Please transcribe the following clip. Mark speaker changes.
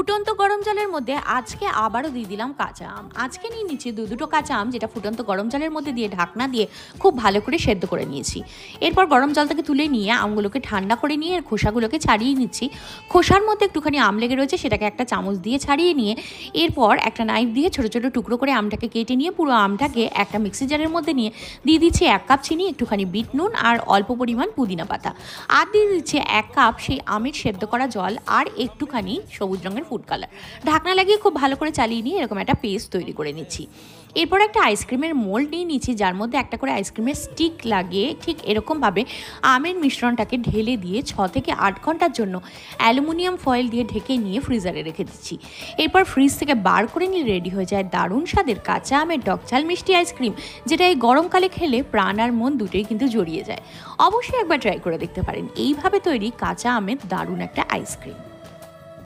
Speaker 1: ফুটন্ত গরম জলের মধ্যে আজকে আবারও দিয়ে দিলাম কাঁচা আম। আজকে নিয়ে নিচ্ছি দুটো কাঁচা আম, যেটা ফুটন্ত গরম জলের মধ্যে দিয়ে ঢাকনা দিয়ে খুব ভালো করে সেদ্ধ করে নিয়েছি। এরপর গরম জল থেকে তুলে নিয়ে আমগুলোকে ঠান্ডা করে নিয়ে এর খোসাগুলোকে ছাড়িয়ে নিচ্ছি। খোসার মধ্যে একটুখানি আম লেগে রয়েছে, সেটাকে একটা চামচ দিয়ে ছাড়িয়ে নিয়ে এরপর একটা নাইফ দিয়ে ছোটো ছোটো টুকরো করে আমটাকে কেটে নিয়ে পুরো আমটাকে একটা মিক্সি জারের মধ্যে নিয়ে দিয়ে দিচ্ছি 1 কাপ চিনি, একটুখানি বিট নুন আর অল্প পরিমাণ পুদিনা পাতা, আর দিয়ে দিচ্ছি 1 কাপ সেই আমের সেদ্ধ করা জল আর একটুখানি সবুজ রঙের ফুড কালার। ঢাকনা লাগিয়ে খুব ভালো করে চালিয়ে নিয়ে এরকম একটা পেস্ট তৈরি করে নিচ্ছি। এরপর একটা আইসক্রিমের মোল্ড নিয়ে নিচ্ছি, যার মধ্যে একটা করে আইসক্রিমের স্টিক লাগিয়ে ঠিক এরকমভাবে আমের মিশ্রণটাকে ঢেলে দিয়ে 6 থেকে 8 ঘন্টার জন্য অ্যালুমিনিয়াম ফয়েল দিয়ে ঢেকে নিয়ে ফ্রিজারে রেখে দিচ্ছি। এরপর ফ্রিজ থেকে বার করে নিয়ে রেডি হয়ে যায় দারুণ স্বাদের কাঁচা আমের টকঝাল মিষ্টি আইসক্রিম, যেটা এই গরমকালে খেলে প্রাণ আর মন দুটোই কিন্তু জড়িয়ে যায়। অবশ্যই একবার ট্রাই করে দেখতে পারেন এইভাবে তৈরি কাঁচা আমের দারুণ একটা আইসক্রিম।